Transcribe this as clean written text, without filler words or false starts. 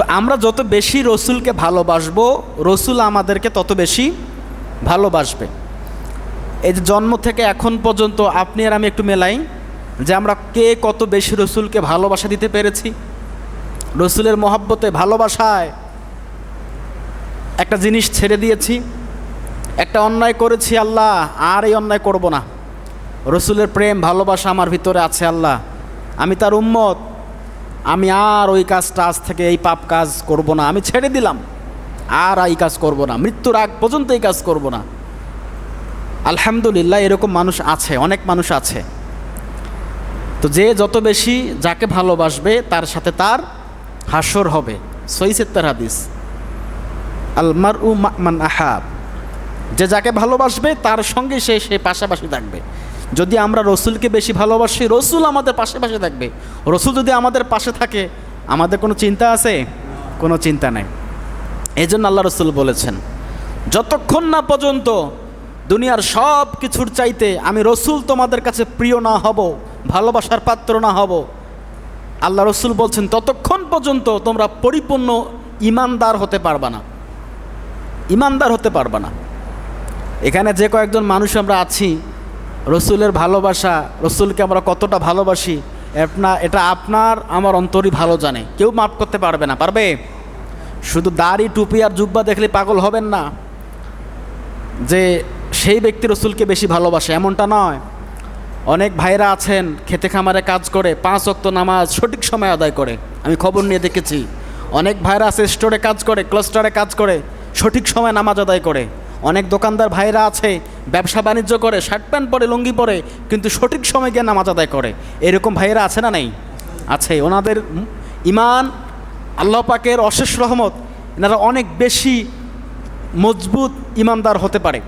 আমরা যত বেশি রসুলকে ভালোবাসবো, রসুল আমাদেরকে তত বেশি ভালোবাসবে। এই যে জন্ম থেকে এখন পর্যন্ত আপনি আর আমি একটু মেলাই যে আমরা কে কত বেশি রসুলকে ভালোবাসা দিতে পেরেছি। রসুলের মহব্বতে, ভালোবাসায় একটা জিনিস ছেড়ে দিয়েছি, একটা অন্যায় করেছি, আল্লাহ আর এই অন্যায় করব না। রসুলের প্রেম ভালোবাসা আমার ভিতরে আছে, আল্লাহ আমি তার উম্মত, আমি আর ওই কাজটা আজ থেকে এই পাপ কাজ করব না, আমি ছেড়ে দিলাম, আর এই কাজ করব না, মৃত্যুর আগ পর্যন্ত এই কাজ করব না। আলহামদুলিল্লাহ এরকম মানুষ আছে, অনেক মানুষ আছে। তো যে যত বেশি যাকে ভালোবাসবে তার সাথে তার হাসর হবে। সহিহ সিত্তার হাদিস, আল মারউ মা মান আহাব, যে যাকে ভালোবাসবে তার সঙ্গে সে পাশাপাশি থাকবে। যদি আমরা রসুলকে বেশি ভালোবাসি, রসুল আমাদের পাশে থাকবে। রসুল যদি আমাদের পাশে থাকে, আমাদের কোনো চিন্তা আছে? কোনো চিন্তা নেই। এই জন্য আল্লাহ রসুল বলেছেন, যতক্ষণ না পর্যন্ত দুনিয়ার সব কিছুর চাইতে আমি রসুল তোমাদের কাছে প্রিয় না হব, ভালোবাসার পাত্র না হব, আল্লাহ রসুল বলছেন ততক্ষণ পর্যন্ত তোমরা পরিপূর্ণ ইমানদার হতে পারবা না, ইমানদার হতে পারবা না। এখানে যে কয়েকজন মানুষ আমরা আছি, রসুলের ভালোবাসা, রসুলকে আমরা কতটা ভালোবাসি, এটা আপনার আমার অন্তরই ভালো জানে। কেউ মাপ করতে পারবে না। পারবে? শুধু দাড়ি টুপি আর জুব্বা দেখলে পাগল হবেন না যে সেই ব্যক্তি রসুলকে বেশি ভালোবাসে, এমনটা নয়। অনেক ভাইরা আছেন খেতে খামারে কাজ করে, 5 ওয়াক্ত নামাজ সঠিক সময় আদায় করে, আমি খবর নিয়ে দেখেছি। অনেক ভাইরা আছে স্টোরে কাজ করে, ক্লাস্টারে কাজ করে, সঠিক সময় নামাজ আদায় করে। অনেক দোকানদার ভাইরা আছে ব্যবসা বাণিজ্য করে, শার্ট প্যান্ট পরে, লুঙ্গি পরে, কিন্তু সঠিক সময় গিয়ে নামাজ আদায় করে। এরকম ভাইরা আছে না? নেই? আছে। ওনাদের ইমান, আল্লাহ পাকের অশেষ রহমত, এনারা অনেক বেশি মজবুত ইমানদার হতে পারে।